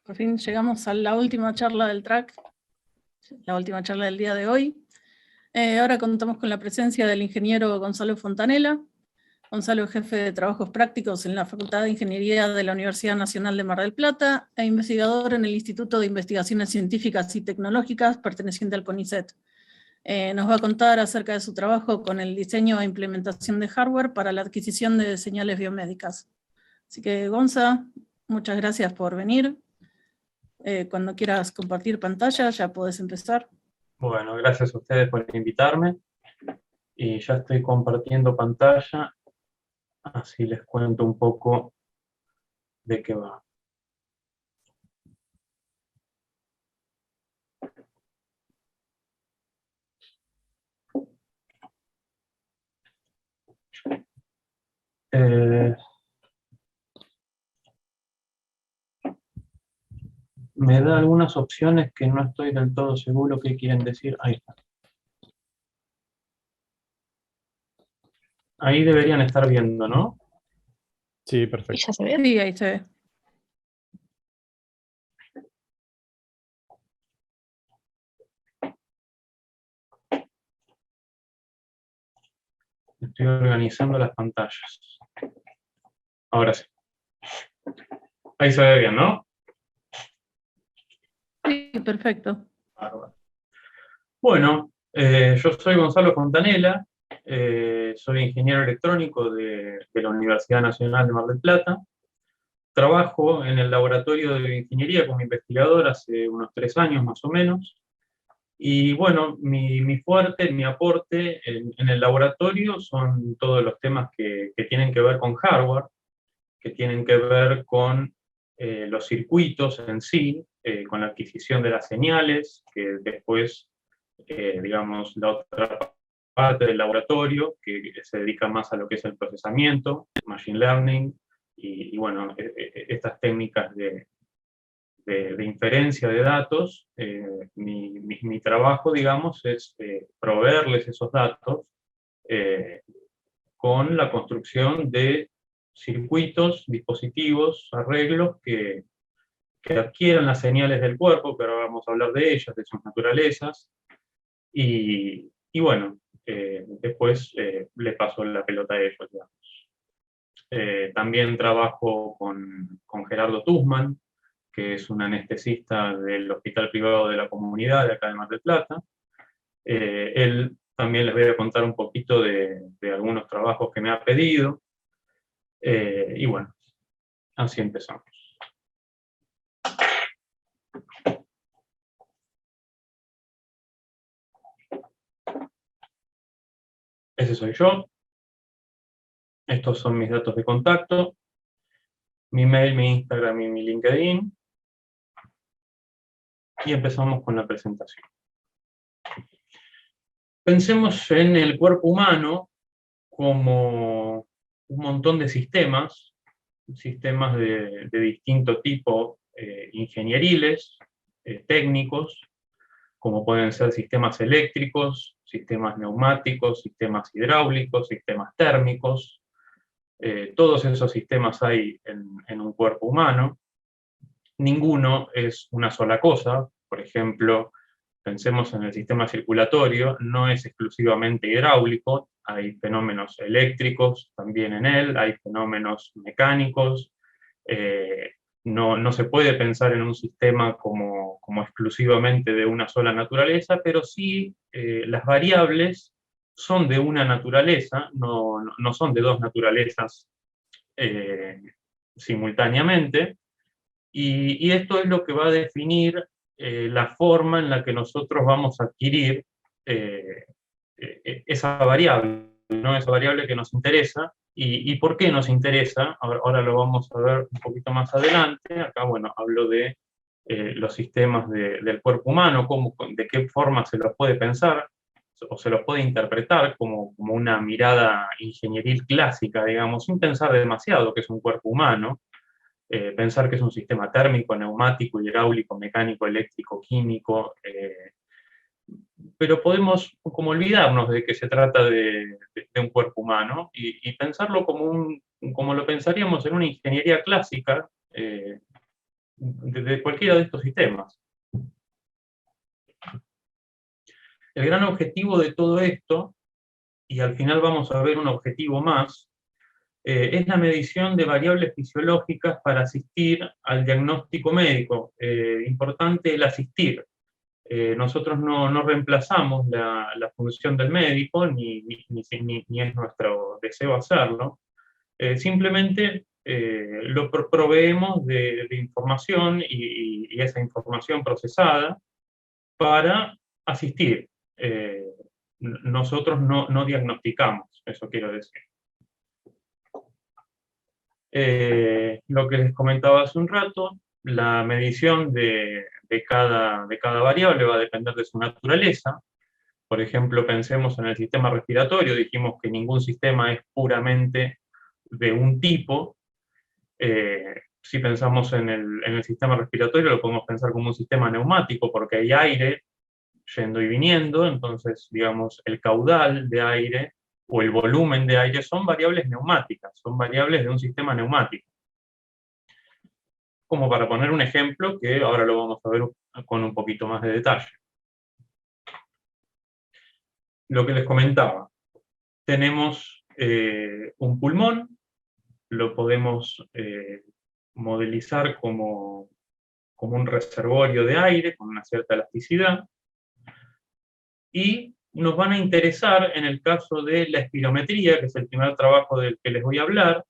Por fin llegamos a la última charla del track, la última charla del día de hoy. Ahora contamos con la presencia del ingeniero Gonzalo Fontanella. Gonzalo es jefe de trabajos prácticos en la Facultad de Ingeniería de la Universidad Nacional de Mar del Plata e investigador en el Instituto de Investigaciones Científicas y Tecnológicas perteneciente al CONICET. Nos va a contar acerca de su trabajo con el diseño e implementación de hardware para la adquisición de señales biomédicas. Así que, Gonza, muchas gracias por venir. Cuando quieras compartir pantalla, ya podés empezar. Bueno, gracias a ustedes por invitarme. Y ya estoy compartiendo pantalla, así les cuento un poco de qué va. Me da algunas opciones que no estoy del todo seguro qué quieren decir. Ahí está. Ahí deberían estar viendo, ¿no? Sí, perfecto. ¿Y ya se ve? Sí, ahí se ve. Estoy organizando las pantallas. Ahora sí. Ahí se ve bien, ¿no? Sí, perfecto. Bárbaro. Bueno, yo soy Gonzalo Fontanella, soy ingeniero electrónico de la Universidad Nacional de Mar del Plata. Trabajo en el laboratorio de ingeniería como investigador hace unos 3 años más o menos. Y bueno, mi fuerte, mi aporte en el laboratorio son todos los temas que tienen que ver con hardware, que tienen que ver con los circuitos en sí, con la adquisición de las señales, que después, digamos, la otra parte del laboratorio, que se dedica más a lo que es el procesamiento, machine learning, y bueno, estas técnicas de inferencia de datos. Mi trabajo, digamos, es proveerles esos datos con la construcción de circuitos, dispositivos, arreglos que adquieran las señales del cuerpo, pero ahora vamos a hablar de ellas, de sus naturalezas, y bueno, después le paso la pelota a ellos, digamos. También trabajo con Gerardo Tussmann, que es un anestesista del Hospital Privado de la Comunidad de acá de Mar del Plata. Él también les voy a contar un poquito de algunos trabajos que me ha pedido. Y bueno, así empezamos. Ese soy yo. Estos son mis datos de contacto. Mi mail, mi Instagram y mi LinkedIn. Y empezamos con la presentación. Pensemos en el cuerpo humano como un montón de sistemas de distinto tipo, ingenieriles, técnicos, como pueden ser sistemas eléctricos, sistemas neumáticos, sistemas hidráulicos, sistemas térmicos. Todos esos sistemas hay en un cuerpo humano. Ninguno es una sola cosa. Por ejemplo, pensemos en el sistema circulatorio, no es exclusivamente hidráulico, hay fenómenos eléctricos también en él, hay fenómenos mecánicos. No se puede pensar en un sistema como exclusivamente de una sola naturaleza, pero sí las variables son de una naturaleza, no son de dos naturalezas simultáneamente, y esto es lo que va a definir la forma en la que nosotros vamos a adquirir esa variable, ¿no? Esa variable que nos interesa. ¿Y por qué nos interesa? Ahora lo vamos a ver un poquito más adelante. Acá, bueno, hablo de los sistemas del cuerpo humano, de qué forma se los puede pensar o se los puede interpretar como una mirada ingenieril clásica, digamos, sin pensar demasiado que es un cuerpo humano. Pensar que es un sistema térmico, neumático, hidráulico, mecánico, eléctrico, químico, pero podemos como olvidarnos de que se trata de un cuerpo humano y pensarlo como lo pensaríamos en una ingeniería clásica, de cualquiera de estos sistemas. El gran objetivo de todo esto, y al final vamos a ver un objetivo más, es la medición de variables fisiológicas para asistir al diagnóstico médico. Importante el asistir. Nosotros no reemplazamos la función del médico, ni es nuestro deseo hacerlo. Simplemente lo proveemos de información y esa información procesada para asistir. Nosotros no diagnosticamos, eso quiero decir. Lo que les comentaba hace un rato, la medición de cada variable va a depender de su naturaleza. Por ejemplo, pensemos en el sistema respiratorio, dijimos que ningún sistema es puramente de un tipo. Si pensamos en el sistema respiratorio, lo podemos pensar como un sistema neumático, porque hay aire yendo y viniendo, entonces, digamos, el caudal de aire o el volumen de aire son variables neumáticas, son variables de un sistema neumático. Como para poner un ejemplo que ahora lo vamos a ver con un poquito más de detalle. Lo que les comentaba, tenemos un pulmón, lo podemos modelizar como un reservorio de aire con una cierta elasticidad, y nos van a interesar, en el caso de la espirometría, que es el primer trabajo del que les voy a hablar,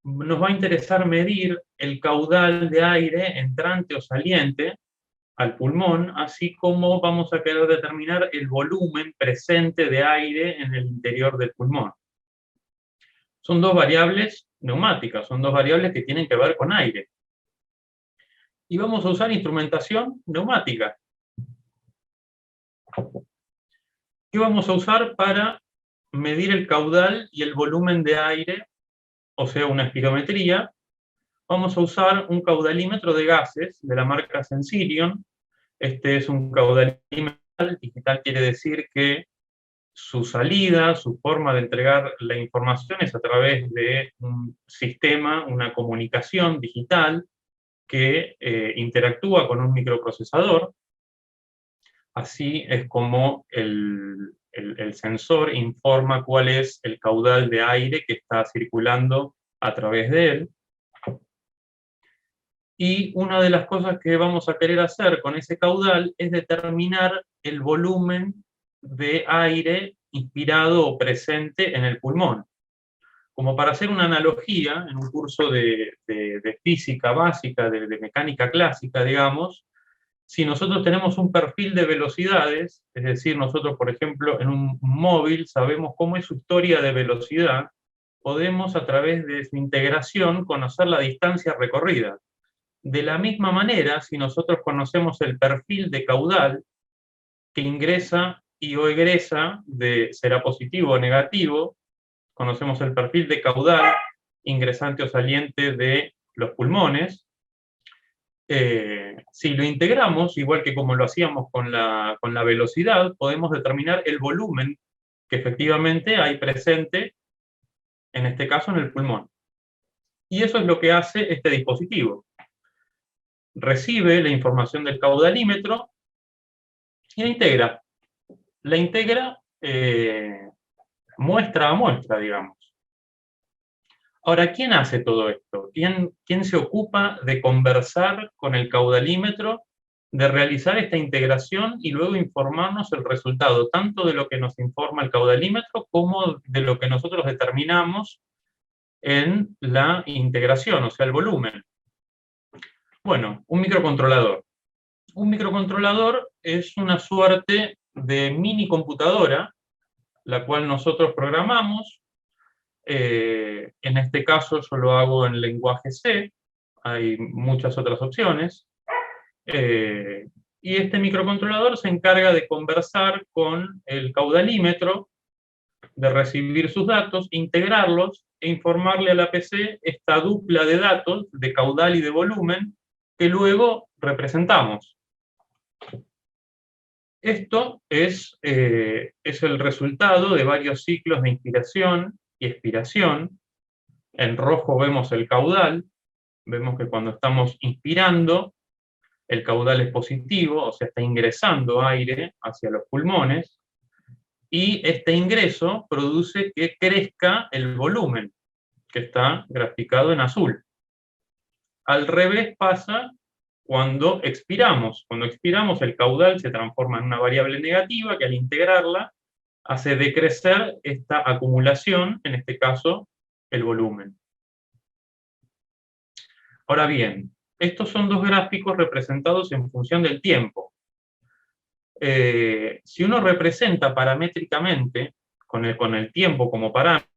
nos va a interesar medir el caudal de aire entrante o saliente al pulmón, así como vamos a querer determinar el volumen presente de aire en el interior del pulmón. Son dos variables neumáticas, son dos variables que tienen que ver con aire. Y vamos a usar instrumentación neumática. ¿Qué vamos a usar para medir el caudal y el volumen de aire? O sea, una espirometría. Vamos a usar un caudalímetro de gases de la marca Sensirion. Este es un caudalímetro digital, quiere decir que su salida, su forma de entregar la información es a través de un sistema, una comunicación digital que interactúa con un microprocesador. Así es como el sensor informa cuál es el caudal de aire que está circulando a través de él. Y una de las cosas que vamos a querer hacer con ese caudal es determinar el volumen de aire inspirado o presente en el pulmón. Como para hacer una analogía, en un curso de física básica, de mecánica clásica, digamos, si nosotros tenemos un perfil de velocidades, es decir, nosotros, por ejemplo, en un móvil sabemos cómo es su historia de velocidad, podemos a través de su integración conocer la distancia recorrida. De la misma manera, si nosotros conocemos el perfil de caudal que ingresa y o egresa, será positivo o negativo, conocemos el perfil de caudal ingresante o saliente de los pulmones, si lo integramos, igual que como lo hacíamos con la velocidad, podemos determinar el volumen que efectivamente hay presente, en este caso en el pulmón. Y eso es lo que hace este dispositivo. Recibe la información del caudalímetro y la integra. La integra muestra a muestra, digamos. Ahora, ¿quién hace todo esto? ¿Quién se ocupa de conversar con el caudalímetro, de realizar esta integración y luego informarnos el resultado, tanto de lo que nos informa el caudalímetro como de lo que nosotros determinamos en la integración, o sea, el volumen? Bueno, un microcontrolador. Un microcontrolador es una suerte de mini computadora, la cual nosotros programamos. En este caso yo lo hago en lenguaje C, hay muchas otras opciones, y este microcontrolador se encarga de conversar con el caudalímetro, de recibir sus datos, integrarlos e informarle a la PC esta dupla de datos, de caudal y de volumen, que luego representamos. Esto es el resultado de varios ciclos de inspiración y expiración. En rojo vemos el caudal, Vemos que cuando estamos inspirando, el caudal es positivo, o sea, está ingresando aire hacia los pulmones, y este ingreso produce que crezca el volumen, que está graficado en azul. Al revés pasa cuando expiramos. Cuando expiramos, el caudal se transforma en una variable negativa que al integrarla hace decrecer esta acumulación, en este caso, el volumen. Ahora bien, estos son dos gráficos representados en función del tiempo. Si uno representa paramétricamente, con el tiempo como parámetro,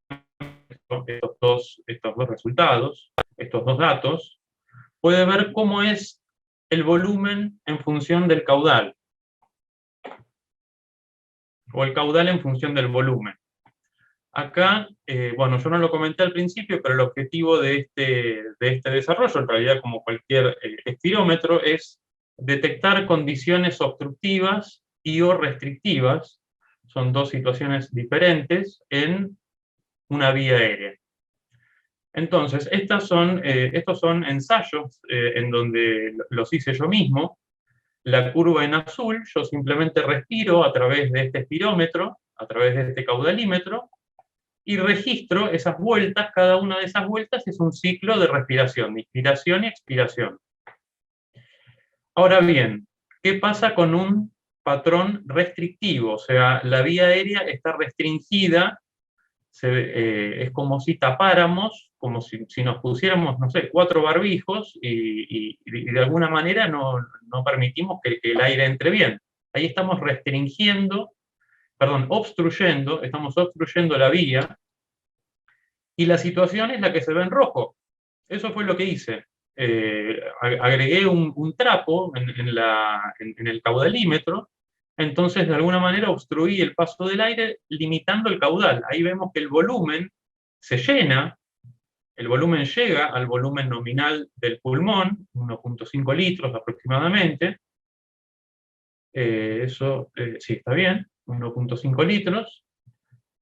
estos dos resultados, estos dos datos, puede ver cómo es el volumen en función del caudal, o el caudal en función del volumen. Acá, bueno, yo no lo comenté al principio, pero el objetivo de este desarrollo, en realidad como cualquier espirómetro, es detectar condiciones obstructivas y o restrictivas, son dos situaciones diferentes, en una vía aérea. Entonces, estos son ensayos en donde los hice yo mismo. La curva en azul, yo simplemente respiro a través de este espirómetro, a través de este caudalímetro, y registro esas vueltas. Cada una de esas vueltas es un ciclo de respiración, de inspiración y expiración. Ahora bien, ¿qué pasa con un patrón restrictivo? O sea, la vía aérea está restringida, es como si tapáramos, como si nos pusiéramos, no sé, 4 barbijos y de alguna manera no permitimos que el aire entre bien. Ahí estamos estamos obstruyendo la vía, y la situación es la que se ve en rojo. Eso fue lo que hice. Agregué un trapo en el caudalímetro, entonces de alguna manera obstruí el paso del aire limitando el caudal. Ahí vemos que el volumen se llena, el volumen llega al volumen nominal del pulmón, 1.5 litros aproximadamente. Sí, está bien, 1.5 litros.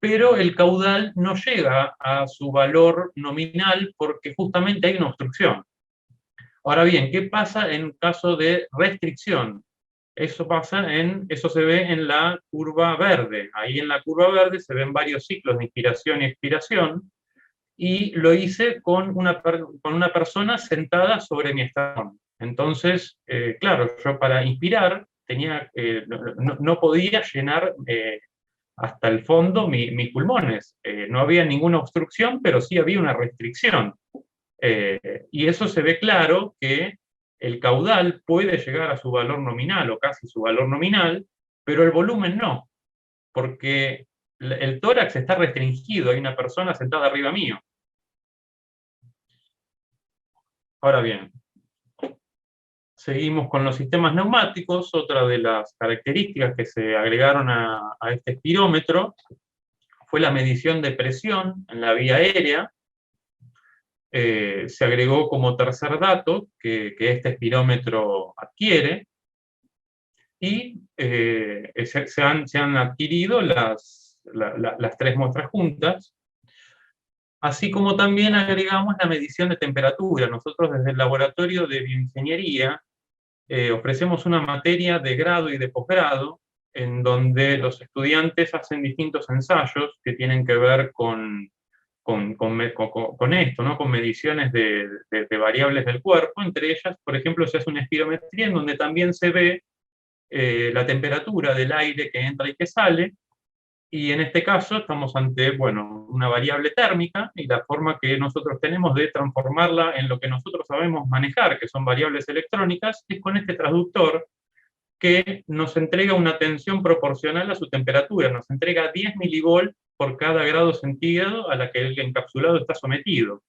Pero el caudal no llega a su valor nominal porque justamente hay una obstrucción. Ahora bien, ¿qué pasa en caso de restricción? Eso se ve en la curva verde. Ahí en la curva verde se ven varios ciclos de inspiración y expiración, y lo hice con una persona sentada sobre mi esternón. Entonces, claro, yo para inspirar no podía llenar hasta el fondo mis pulmones. No había ninguna obstrucción, pero sí había una restricción. Y eso se ve claro, que el caudal puede llegar a su valor nominal o casi su valor nominal, pero el volumen no, porque el tórax está restringido, hay una persona sentada arriba mío. Ahora bien, seguimos con los sistemas neumáticos. Otra de las características que se agregaron a este espirómetro fue la medición de presión en la vía aérea. Se agregó como tercer dato que este espirómetro adquiere, y se han adquirido las 3 muestras juntas, así como también agregamos la medición de temperatura. Nosotros desde el laboratorio de bioingeniería ofrecemos una materia de grado y de posgrado, en donde los estudiantes hacen distintos ensayos que tienen que ver con esto, ¿no? Con mediciones de variables del cuerpo. Entre ellas, por ejemplo, se hace una espirometría en donde también se ve la temperatura del aire que entra y que sale, y en este caso estamos ante, bueno, una variable térmica, y la forma que nosotros tenemos de transformarla en lo que nosotros sabemos manejar, que son variables electrónicas, es con este transductor que nos entrega una tensión proporcional a su temperatura, nos entrega 10 milivolts por cada grado centígrado a la que el encapsulado está sometido.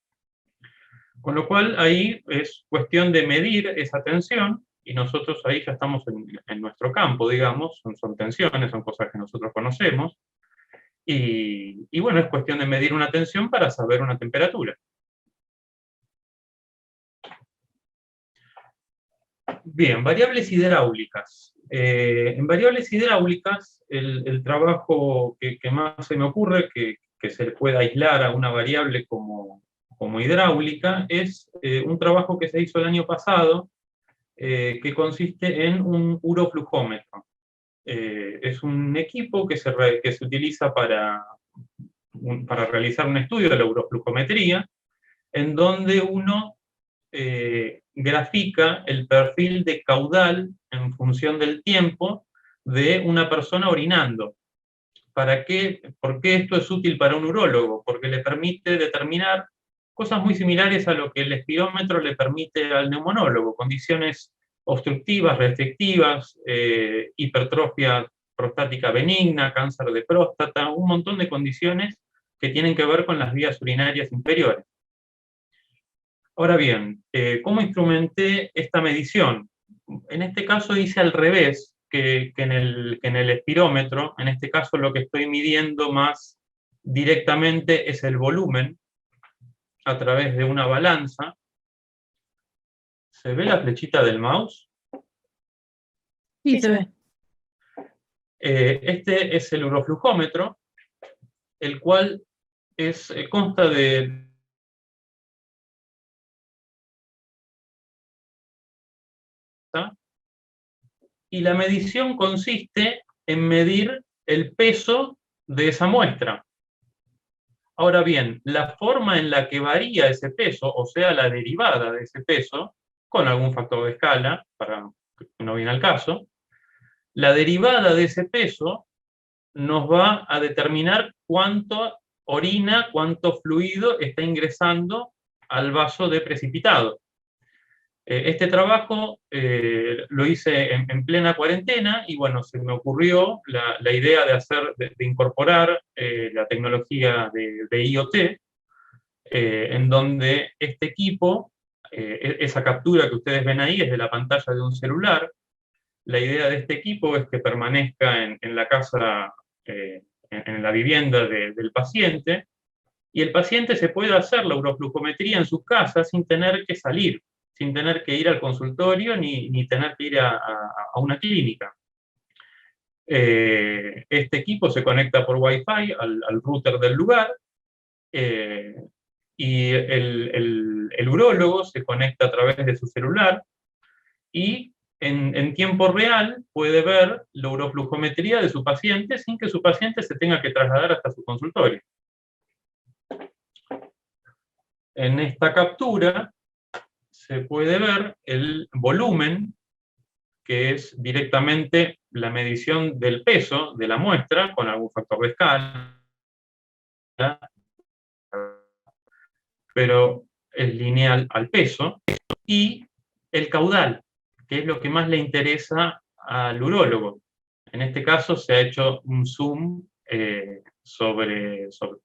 Con lo cual ahí es cuestión de medir esa tensión, y nosotros ahí ya estamos en nuestro campo, digamos, son tensiones, son cosas que nosotros conocemos, y bueno, es cuestión de medir una tensión para saber una temperatura. Bien, variables hidráulicas. En variables hidráulicas, el trabajo que más se me ocurre, que se le pueda aislar a una variable como como hidráulica, es un trabajo que se hizo el año pasado, que consiste en un uroflujómetro. Es un equipo que se utiliza para realizar un estudio de la uroflujometría, en donde uno grafica el perfil de caudal en función del tiempo de una persona orinando. ¿Para qué? ¿Por qué esto es útil para un urólogo? Porque le permite determinar cosas muy similares a lo que el espirómetro le permite al neumonólogo, condiciones obstructivas, restrictivas, hipertrofia prostática benigna, cáncer de próstata, un montón de condiciones que tienen que ver con las vías urinarias inferiores. Ahora bien, ¿cómo instrumenté esta medición? En este caso hice al revés que en el espirómetro. En este caso lo que estoy midiendo más directamente es el volumen a través de una balanza. ¿Se ve la flechita del mouse? Sí, se ve. Este es el uroflujómetro, el cual consta de y la medición consiste en medir el peso de esa muestra. Ahora bien, la forma en la que varía ese peso, o sea, la derivada de ese peso, con algún factor de escala, para que no viene al caso, la derivada de ese peso nos va a determinar cuánto orina, cuánto fluido está ingresando al vaso de precipitado. Este trabajo lo hice en plena cuarentena y bueno, se me ocurrió la idea de incorporar la tecnología de IoT, en donde este equipo, esa captura que ustedes ven ahí es de la pantalla de un celular. La idea de este equipo es que permanezca en la casa, en la vivienda del paciente, y el paciente se pueda hacer la uroflujometría en su casa sin tener que salir, sin tener que ir al consultorio ni tener que ir a una clínica. Este equipo se conecta por Wi-Fi al router del lugar, y el urólogo se conecta a través de su celular y en tiempo real puede ver la uroflujometría de su paciente sin que su paciente se tenga que trasladar hasta su consultorio. En esta captura se puede ver el volumen, que es directamente la medición del peso de la muestra con algún factor de escala, pero es lineal al peso, y el caudal, que es lo que más le interesa al urólogo. En este caso se ha hecho un zoom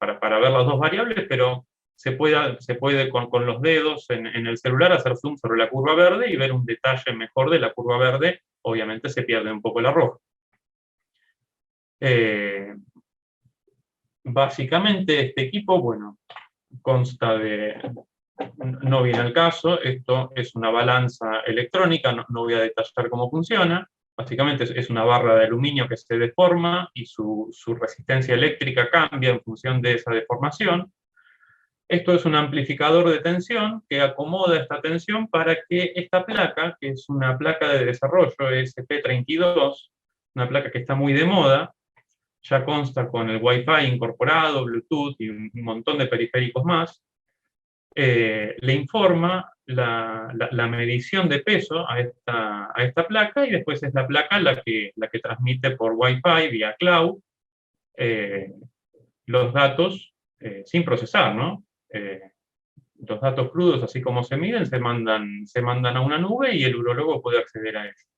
para ver las dos variables, pero se puede con los dedos en el celular hacer zoom sobre la curva verde y ver un detalle mejor de la curva verde. Obviamente se pierde un poco la roja. Básicamente este equipo, bueno, consta de, no viene al caso, esto es una balanza electrónica, no voy a detallar cómo funciona. Básicamente es una barra de aluminio que se deforma y su resistencia eléctrica cambia en función de esa deformación. Esto es un amplificador de tensión que acomoda esta tensión para que esta placa, que es una placa de desarrollo ESP32, una placa que está muy de moda, ya consta con el Wi-Fi incorporado, Bluetooth y un montón de periféricos más, le informa la medición de peso a esta placa, y después es la placa la que transmite por Wi-Fi vía cloud los datos sin procesar, ¿no? Los datos crudos, así como se miden, se mandan a una nube y el urólogo puede acceder a ellos.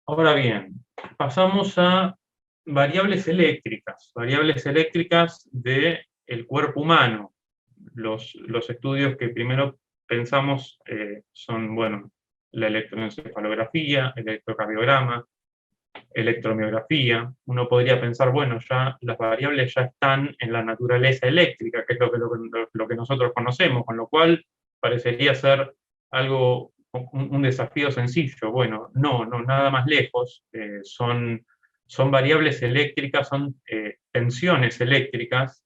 Ahora bien, pasamos a variables eléctricas del cuerpo humano. Los estudios que primero pensamos son, bueno, la electroencefalografía, el electrocardiograma, electromiografía. Uno podría pensar, bueno, ya las variables ya están en la naturaleza eléctrica, que es lo que nosotros conocemos, con lo cual parecería ser algo, un desafío sencillo. Bueno, no, nada más lejos. Son variables eléctricas, son tensiones eléctricas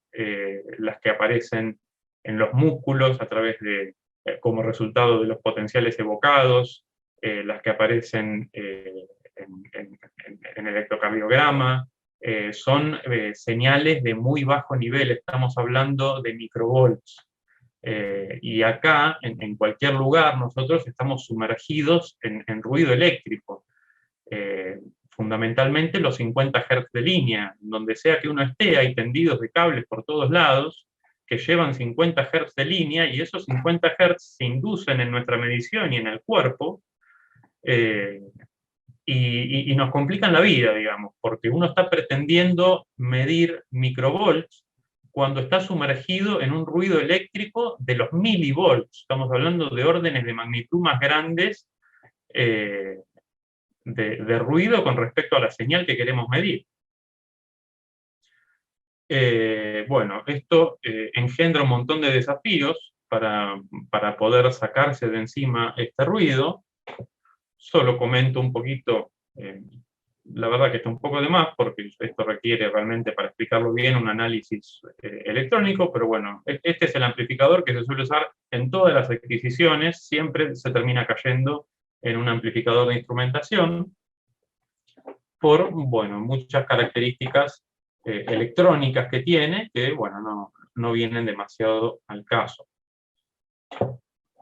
las que aparecen en los músculos a través de, como resultado de los potenciales evocados, las que aparecen en electrocardiograma, son señales de muy bajo nivel, estamos hablando de microvolts. Y acá, en cualquier lugar, nosotros estamos sumergidos en ruido eléctrico. Fundamentalmente los 50 Hz de línea, donde sea que uno esté, hay tendidos de cables por todos lados que llevan 50 Hz de línea, y esos 50 Hz se inducen en nuestra medición y en el cuerpo, y nos complican la vida, digamos, porque uno está pretendiendo medir microvolts cuando está sumergido en un ruido eléctrico de los milivolts. Estamos hablando de órdenes de magnitud más grandes de ruido con respecto a la señal que queremos medir. Bueno, esto engendra un montón de desafíos para poder sacarse de encima este ruido. Solo comento un poquito, la verdad que está un poco de más, porque esto requiere realmente, para explicarlo bien, un análisis electrónico, pero bueno, este es el amplificador que se suele usar en todas las adquisiciones, siempre se termina cayendo en un amplificador de instrumentación, por, bueno, muchas características electrónicas que tiene, que, bueno, no vienen demasiado al caso.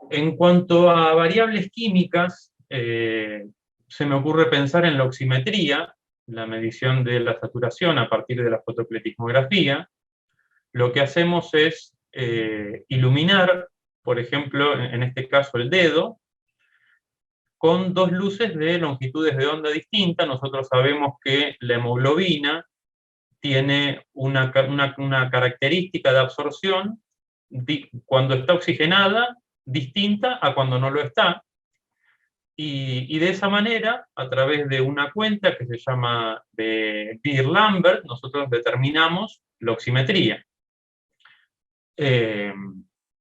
En cuanto a variables químicas, se me ocurre pensar en la oximetría, la medición de la saturación a partir de la fotopletismografía. Lo que hacemos es iluminar, por ejemplo, en este caso el dedo, con dos luces de longitudes de onda distintas. Nosotros sabemos que la hemoglobina tiene una característica de absorción cuando está oxigenada distinta a cuando no lo está. Y de esa manera, a través de una cuenta que se llama de Beer-Lambert, nosotros determinamos la oximetría.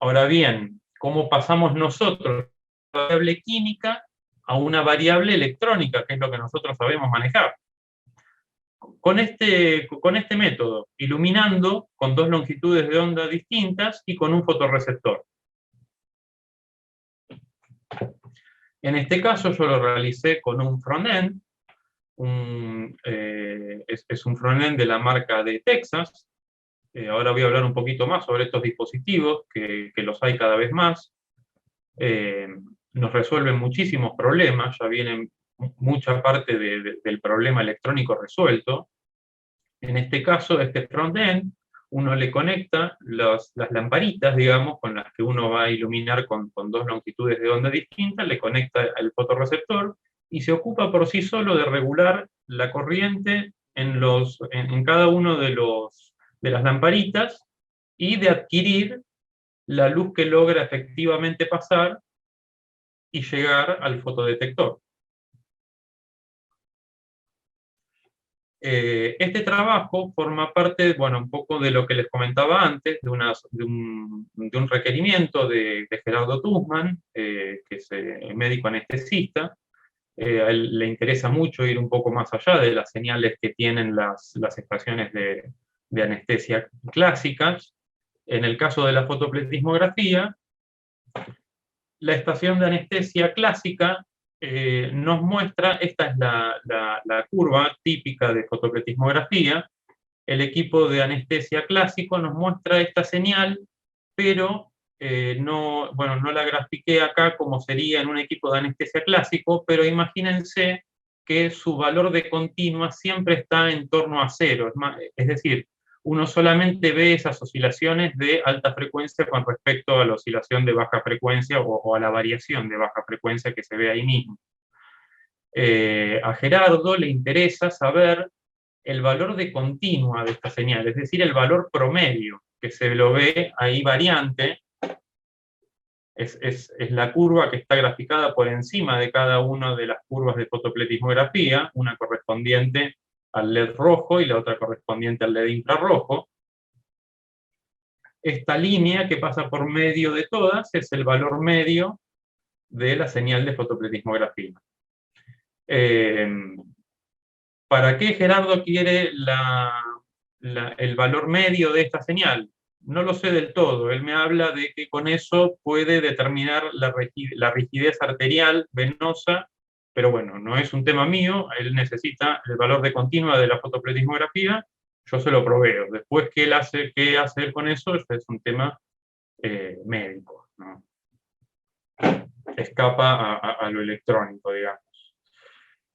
Ahora bien, ¿cómo pasamos nosotros de una variable química a una variable electrónica, que es lo que nosotros sabemos manejar? Con este método, iluminando con dos longitudes de onda distintas y con un fotorreceptor. En este caso yo lo realicé con un front-end, es un front-end de la marca de Texas. Ahora voy a hablar un poquito más sobre estos dispositivos, que los hay cada vez más. Nos resuelven muchísimos problemas, ya vienen mucha parte del problema electrónico resuelto. En este caso, este front-end, uno le conecta las lamparitas, digamos, con las que uno va a iluminar con dos longitudes de onda distintas, le conecta al fotorreceptor y se ocupa por sí solo de regular la corriente en cada uno de las lamparitas y de adquirir la luz que logra efectivamente pasar y llegar al fotodetector. Este trabajo forma parte, bueno, un poco de lo que les comentaba antes, de un requerimiento de Gerardo Tussmann, que es médico anestesista. A él le interesa mucho ir un poco más allá de las señales que tienen las estaciones de anestesia clásicas. En el caso de la fotopletismografía, la estación de anestesia clásica nos muestra, esta es la curva típica de fotopletismografía. El equipo de anestesia clásico nos muestra esta señal, pero no la grafiqué acá como sería en un equipo de anestesia clásico, pero imagínense que su valor de continua siempre está en torno a cero. Es decir, uno solamente ve esas oscilaciones de alta frecuencia con respecto a la oscilación de baja frecuencia o a la variación de baja frecuencia que se ve ahí mismo. A Gerardo le interesa saber el valor de continua de esta señal, es decir, el valor promedio, que se lo ve ahí variante. Es la curva que está graficada por encima de cada una de las curvas de fotopletismografía, una correspondiente al LED rojo y la otra correspondiente al LED infrarrojo. Esta línea que pasa por medio de todas es el valor medio de la señal de fotopletismografía. ¿Para qué Gerardo quiere el valor medio de esta señal? no lo sé del todo. Él me habla de que con eso puede determinar la rigidez arterial venosa, pero bueno, no es un tema mío. Él necesita el valor de continua de la fotopletismografía, yo se lo proveo. Después, qué hace él con eso? Eso es un tema médico, ¿no? Escapa a lo electrónico, digamos.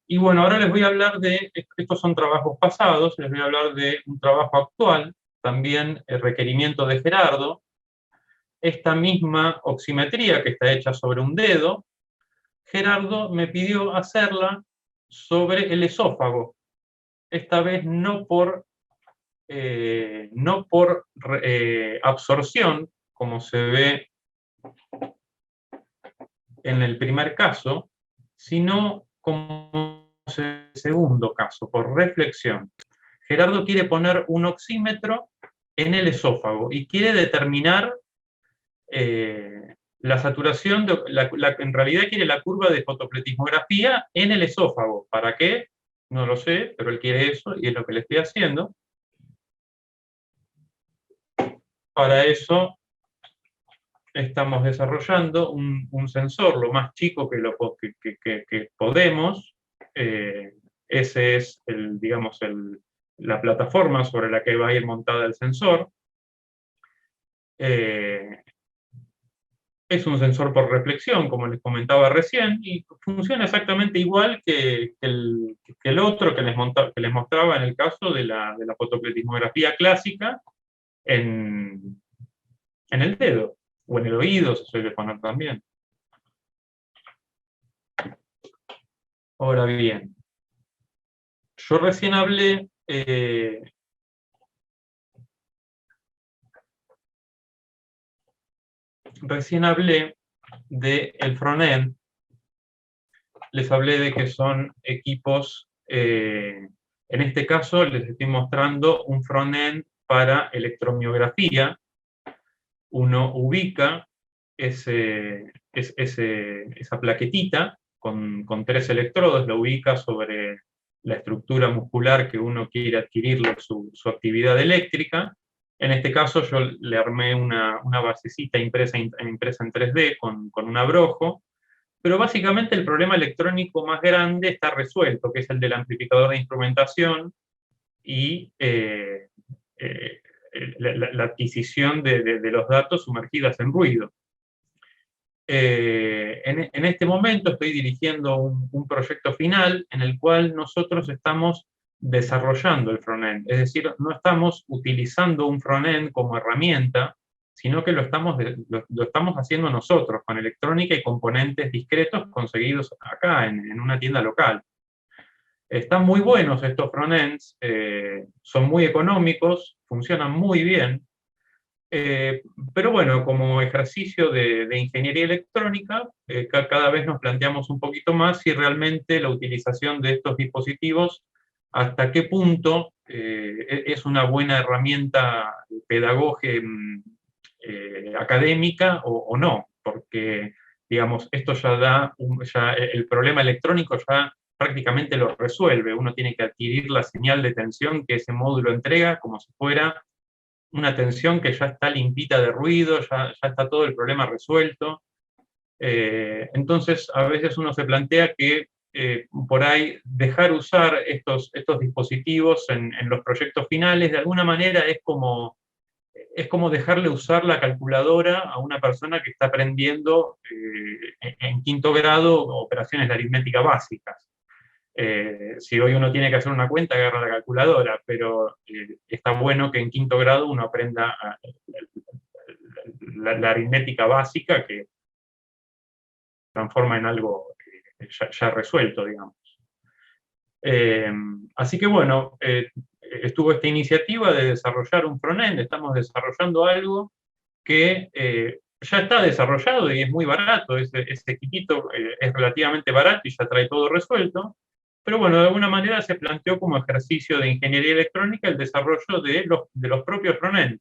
Y bueno, ahora les voy a hablar estos son trabajos pasados, les voy a hablar de un trabajo actual, también el requerimiento de Gerardo. Esta misma oximetría que está hecha sobre un dedo, Gerardo me pidió hacerla sobre el esófago. Esta vez no por absorción, como se ve en el primer caso, sino como el segundo caso, por reflexión. Gerardo quiere poner un oxímetro en el esófago y quiere determinar la saturación, en realidad quiere la curva de fotopletismografía en el esófago. ¿Para qué? No lo sé, pero él quiere eso y es lo que le estoy haciendo. Para eso estamos desarrollando un sensor lo más chico que podemos. Ese es, digamos, la plataforma sobre la que va a ir montada el sensor. Es un sensor por reflexión, como les comentaba recién, y funciona exactamente igual que el otro que les mostraba en el caso de la fotopletismografía clásica en el dedo, o en el oído, se suele poner también. Ahora bien, yo recién hablé del frontend, les hablé de que son equipos, en este caso les estoy mostrando un frontend para electromiografía. Uno ubica esa plaquetita con 3 electrodos, la ubica sobre la estructura muscular que uno quiere adquirirle su actividad eléctrica. En este caso yo le armé una basecita impresa en 3D con un abrojo, pero básicamente el problema electrónico más grande está resuelto, que es el del amplificador de instrumentación y la adquisición de los datos sumergidas en ruido. En este momento estoy dirigiendo un proyecto final en el cual nosotros estamos desarrollando el frontend, es decir, no estamos utilizando un frontend como herramienta, sino que lo estamos haciendo nosotros, con electrónica y componentes discretos conseguidos acá, en una tienda local. Están muy buenos estos frontends, son muy económicos, funcionan muy bien, pero bueno, como ejercicio de ingeniería electrónica, cada vez nos planteamos un poquito más si realmente la utilización de estos dispositivos, hasta qué punto es una buena herramienta pedagógica académica o no, porque, digamos, esto ya el problema electrónico ya prácticamente lo resuelve. Uno tiene que adquirir la señal de tensión que ese módulo entrega como si fuera una tensión que ya está limpita de ruido, ya está todo el problema resuelto. Entonces, a veces uno se plantea que por ahí dejar usar estos dispositivos en los proyectos finales, de alguna manera es como dejarle usar la calculadora a una persona que está aprendiendo en 5º grado operaciones de aritmética básicas. Si hoy uno tiene que hacer una cuenta, agarra la calculadora, pero está bueno que en 5º grado uno aprenda la aritmética básica que transforma en algo ya resuelto, digamos. Así que bueno, estuvo esta iniciativa de desarrollar un frontend, estamos desarrollando algo que ya está desarrollado y es muy barato, ese equipito es relativamente barato y ya trae todo resuelto, pero bueno, de alguna manera se planteó como ejercicio de ingeniería electrónica el desarrollo de los propios frontend.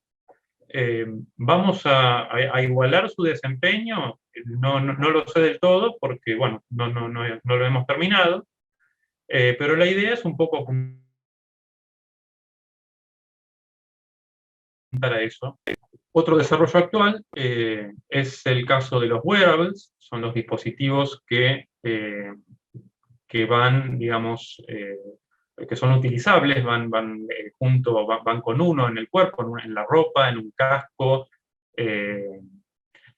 ¿Vamos a igualar su desempeño? No lo sé del todo porque, bueno, no lo hemos terminado, pero la idea es un poco apuntar a eso. Otro desarrollo actual es el caso de los wearables, son los dispositivos que van, digamos, que son utilizables, van con uno en el cuerpo, en la ropa, en un casco,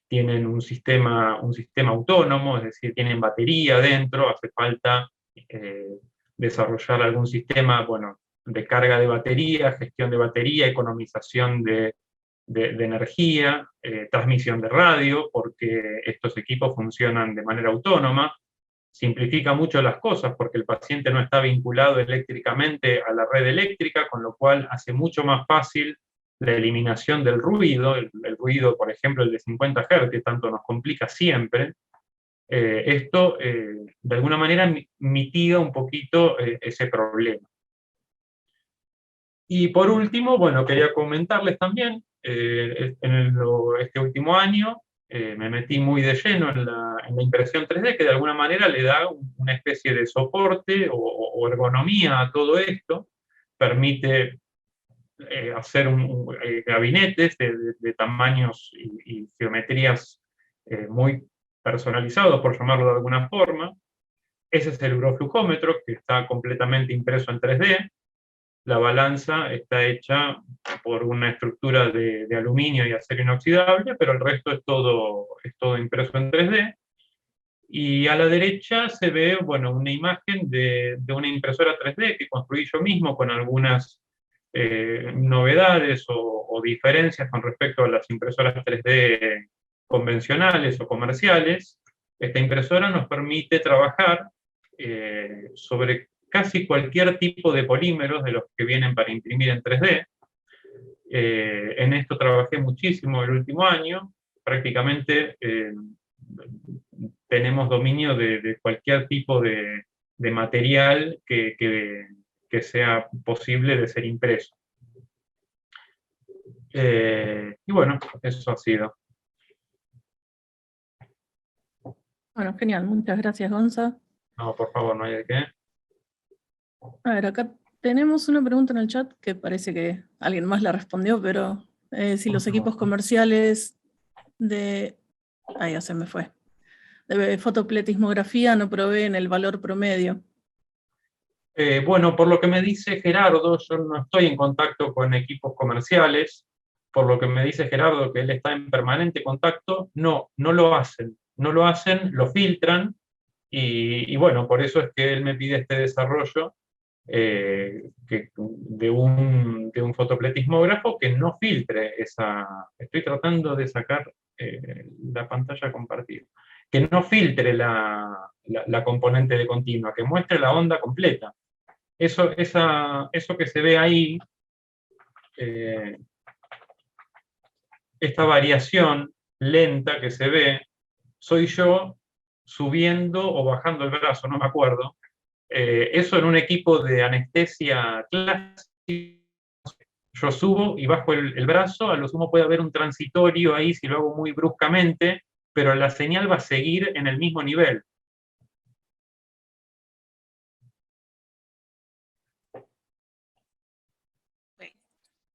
tienen un sistema autónomo, es decir, tienen batería dentro, hace falta desarrollar algún sistema, bueno, de carga de batería, gestión de batería, economización de energía, transmisión de radio, porque estos equipos funcionan de manera autónoma. Simplifica mucho las cosas porque el paciente no está vinculado eléctricamente a la red eléctrica, con lo cual hace mucho más fácil la eliminación del ruido, el ruido, por ejemplo, el de 50 Hz, que tanto nos complica siempre. Esto, de alguna manera, mitiga un poquito ese problema. Y por último, bueno, quería comentarles también, este último año me metí muy de lleno en la impresión 3D, que de alguna manera le da una especie de soporte o ergonomía a todo esto, permite hacer gabinetes de tamaños y geometrías muy personalizados, por llamarlo de alguna forma. Ese es el uroflujómetro, que está completamente impreso en 3D. La balanza está hecha por una estructura de aluminio y acero inoxidable, pero el resto es todo impreso en 3D. Y a la derecha se ve, bueno, una imagen de una impresora 3D que construí yo mismo con algunas novedades o diferencias con respecto a las impresoras 3D convencionales o comerciales. Esta impresora nos permite trabajar sobre casi cualquier tipo de polímeros de los que vienen para imprimir en 3D. En esto trabajé muchísimo el último año, prácticamente tenemos dominio de cualquier tipo de material que sea posible de ser impreso. Y bueno, eso ha sido. Bueno, genial, muchas gracias, Gonza. No, por favor, no hay de qué. A ver, acá tenemos una pregunta en el chat que parece que alguien más la respondió, pero si los equipos comerciales ahí ya se me fue. De fotopletismografía no proveen el valor promedio. Bueno, por lo que me dice Gerardo, yo no estoy en contacto con equipos comerciales, por lo que me dice Gerardo que él está en permanente contacto, no lo hacen, lo filtran, y bueno, por eso es que él me pide este desarrollo de un fotopletismógrafo que no filtre esa. Estoy tratando de sacar la pantalla compartida. Que no filtre la componente de continua, que muestre la onda completa. Eso que se ve ahí, esta variación lenta que se ve, soy yo subiendo o bajando el brazo, no me acuerdo. Eso en un equipo de anestesia clásica, yo subo y bajo el brazo, a lo sumo puede haber un transitorio ahí si lo hago muy bruscamente, pero la señal va a seguir en el mismo nivel.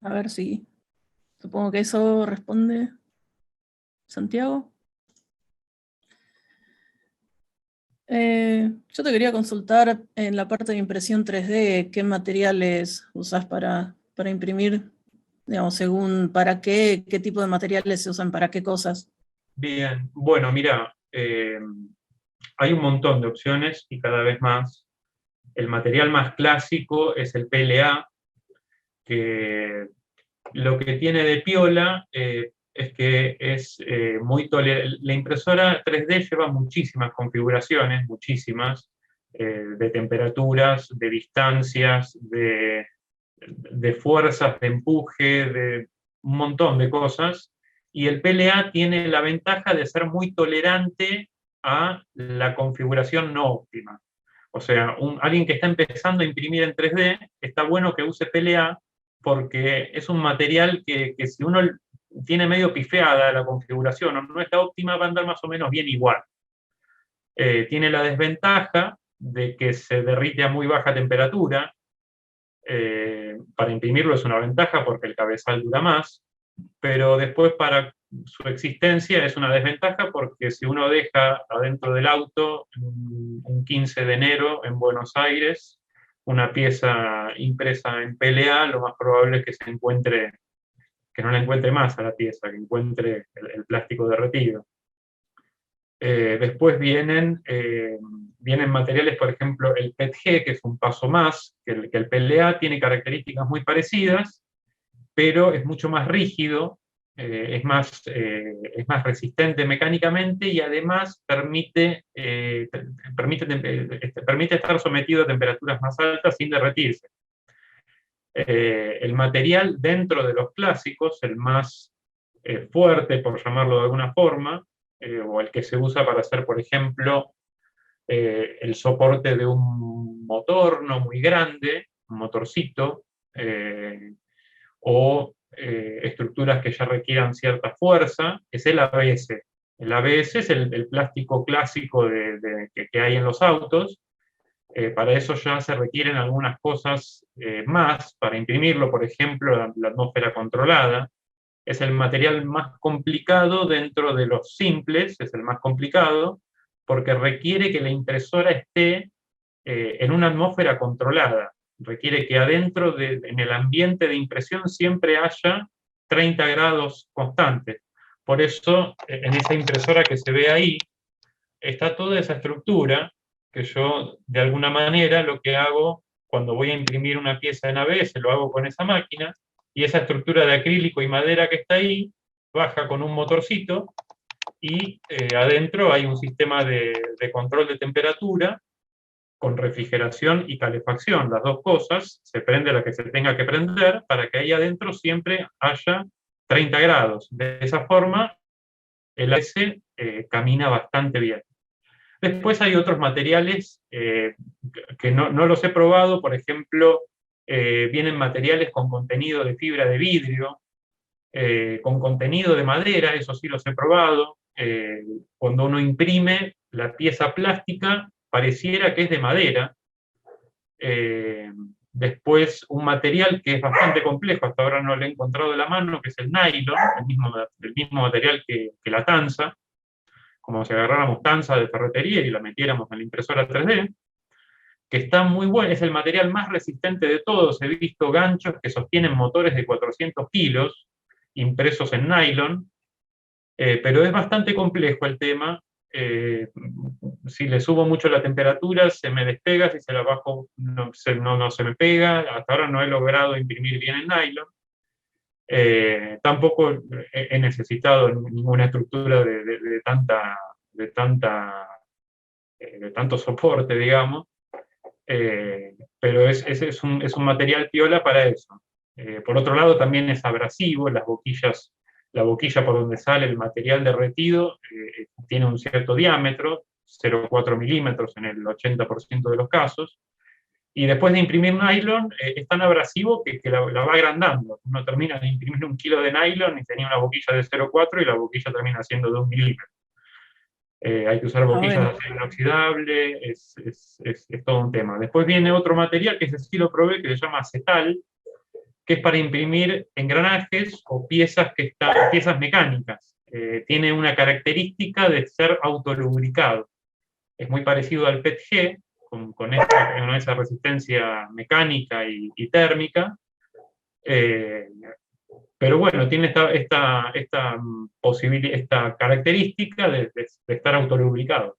A ver si, supongo que eso responde Santiago. Yo te quería consultar en la parte de impresión 3D, ¿qué materiales usas para imprimir? Digamos, según para qué tipo de materiales se usan para qué cosas. Bien, bueno, mira, hay un montón de opciones y cada vez más. El material más clásico es el PLA, que lo que tiene de piola es que es muy tolerante. La impresora 3D lleva muchísimas configuraciones, muchísimas, de temperaturas, de distancias, de fuerzas de empuje, de un montón de cosas, y el PLA tiene la ventaja de ser muy tolerante a la configuración no óptima. O sea, alguien que está empezando a imprimir en 3D, está bueno que use PLA porque es un material que si uno tiene medio pifeada la configuración o no está óptima, va a andar más o menos bien igual. Tiene la desventaja de que se derrite a muy baja temperatura. Para imprimirlo es una ventaja porque el cabezal dura más, pero después para su existencia es una desventaja porque si uno deja adentro del auto un 15 de enero en Buenos Aires una pieza impresa en PLA, lo más probable es que se encuentre, que no la encuentre más a la pieza, que encuentre el plástico derretido. Después vienen materiales, por ejemplo, el PETG, que es un paso más, que el PLA tiene características muy parecidas, pero es mucho más rígido, es más resistente mecánicamente y además permite estar sometido a temperaturas más altas sin derretirse. El material dentro de los clásicos, el más fuerte, por llamarlo de alguna forma, o el que se usa para hacer, por ejemplo, el soporte de un motor no muy grande, un motorcito, o estructuras que ya requieran cierta fuerza, es el ABS. El ABS es el plástico clásico que hay en los autos. Para eso ya se requieren algunas cosas más para imprimirlo, por ejemplo, la atmósfera controlada. Es el material más complicado dentro de los simples, es el más complicado, porque requiere que la impresora esté en una atmósfera controlada. Requiere que adentro, en el ambiente de impresión, siempre haya 30 grados constantes. Por eso, en esa impresora que se ve ahí, está toda esa estructura que yo, de alguna manera, lo que hago cuando voy a imprimir una pieza en ABS, lo hago con esa máquina, y esa estructura de acrílico y madera que está ahí, baja con un motorcito, y adentro hay un sistema de control de temperatura, con refrigeración y calefacción, las dos cosas, se prende la que se tenga que prender, para que ahí adentro siempre haya 30 grados. De esa forma, el ABS camina bastante bien. Después hay otros materiales que no los he probado, por ejemplo, vienen materiales con contenido de fibra de vidrio, con contenido de madera, eso sí los he probado. Cuando uno imprime la pieza plástica, pareciera que es de madera. Después un material que es bastante complejo, hasta ahora no lo he encontrado de la mano, que es el nylon, el mismo material que la tanza, como si agarráramos tanza de ferretería y la metiéramos en la impresora 3D, que está muy bueno, es el material más resistente de todos. He visto ganchos que sostienen motores de 400 kilos, impresos en nylon, pero es bastante complejo el tema. Si le subo mucho la temperatura, se me despega, si se la bajo no se me pega. Hasta ahora no he logrado imprimir bien el nylon. Tampoco he necesitado ninguna estructura de tanto soporte, digamos, pero es un material piola para eso. Por otro lado, también es abrasivo, la boquilla por donde sale el material derretido tiene un cierto diámetro, 0,4 milímetros en el 80% de los casos, y después de imprimir nylon es tan abrasivo que la va agrandando. Uno termina de imprimir 1 kilo de nylon y tenía una boquilla de 0,4 y la boquilla termina siendo de 1 milímetro. Hay que usar boquillas de acero inoxidable, es todo un tema. Después viene otro material que ese sí lo probé, que se llama acetal, que es para imprimir engranajes o piezas mecánicas. Tiene una característica de ser autolubricado. Es muy parecido al PETG, con esa resistencia mecánica y térmica, pero bueno, tiene esta característica de estar autolubricado.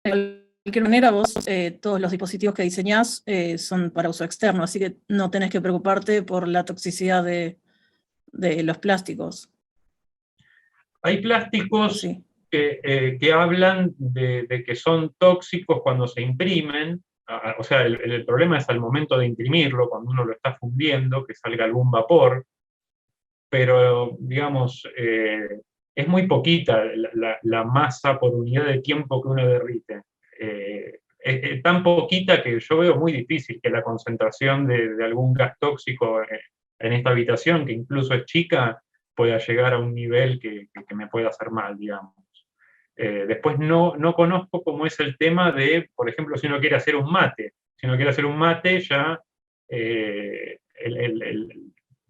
De cualquier manera, vos todos los dispositivos que diseñás son para uso externo, así que no tenés que preocuparte por la toxicidad de los plásticos. Hay plásticos sí, que hablan de que son tóxicos cuando se imprimen. O sea, el problema es al momento de imprimirlo, cuando uno lo está fundiendo, que salga algún vapor, pero digamos, es muy poquita la masa por unidad de tiempo que uno derrite. Es tan poquita que yo veo muy difícil que la concentración de algún gas tóxico en esta habitación, que incluso es chica, pueda llegar a un nivel que me pueda hacer mal, digamos. Después no conozco cómo es el tema de, por ejemplo, si uno quiere hacer un mate. Si uno quiere hacer un mate, ya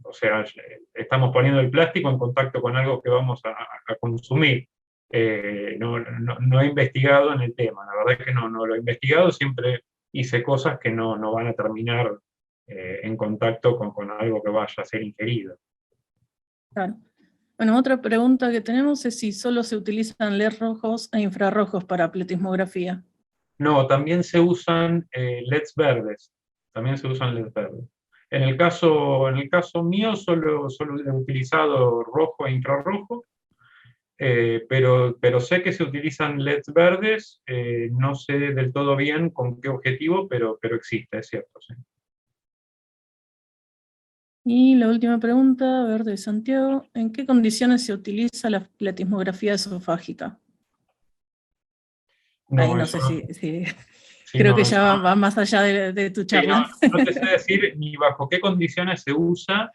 O sea, estamos poniendo el plástico en contacto con algo que vamos a consumir. No he investigado en el tema, la verdad es que no lo he investigado, siempre hice cosas que no van a terminar en contacto con algo que vaya a ser ingerido. Claro. Bueno, otra pregunta que tenemos es si solo se utilizan LEDs rojos e infrarrojos para pletismografía. No, también se usan LEDs verdes. También se usan LEDs verdes. En el caso mío solo he utilizado rojo e infrarrojo, pero sé que se utilizan LEDs verdes, no sé del todo bien con qué objetivo, pero existe, es cierto. Sí. Y la última pregunta, a ver, de Santiago, ¿en qué condiciones se utiliza la pletismografía esofágica? Ahí no sé si sí, creo no, que ya va más allá de tu charla. no te sé decir ni bajo qué condiciones se usa,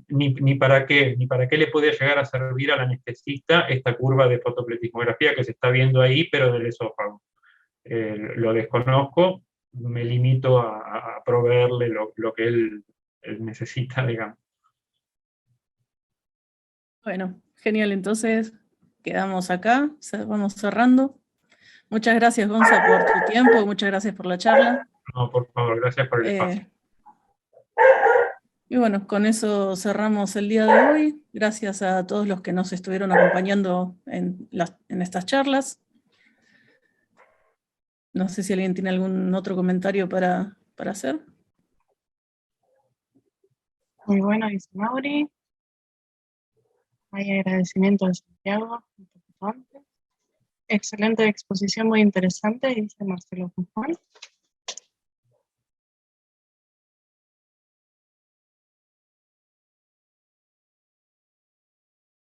ni para qué le puede llegar a servir al anestesista esta curva de fotopletismografía que se está viendo ahí, pero del esófago. Lo desconozco, me limito a proveerle lo que él necesita, digamos. Bueno, genial, entonces quedamos acá, vamos cerrando. Muchas gracias, Gonza, por tu tiempo, muchas gracias por la charla. No, por favor, gracias por el espacio. Y bueno, con eso cerramos el día de hoy. Gracias a todos los que nos estuvieron acompañando en estas charlas. No sé si alguien tiene algún otro comentario para hacer. Muy bueno, dice Mauri. Hay agradecimiento de Santiago. Excelente exposición, muy interesante, dice Marcelo Guzmán.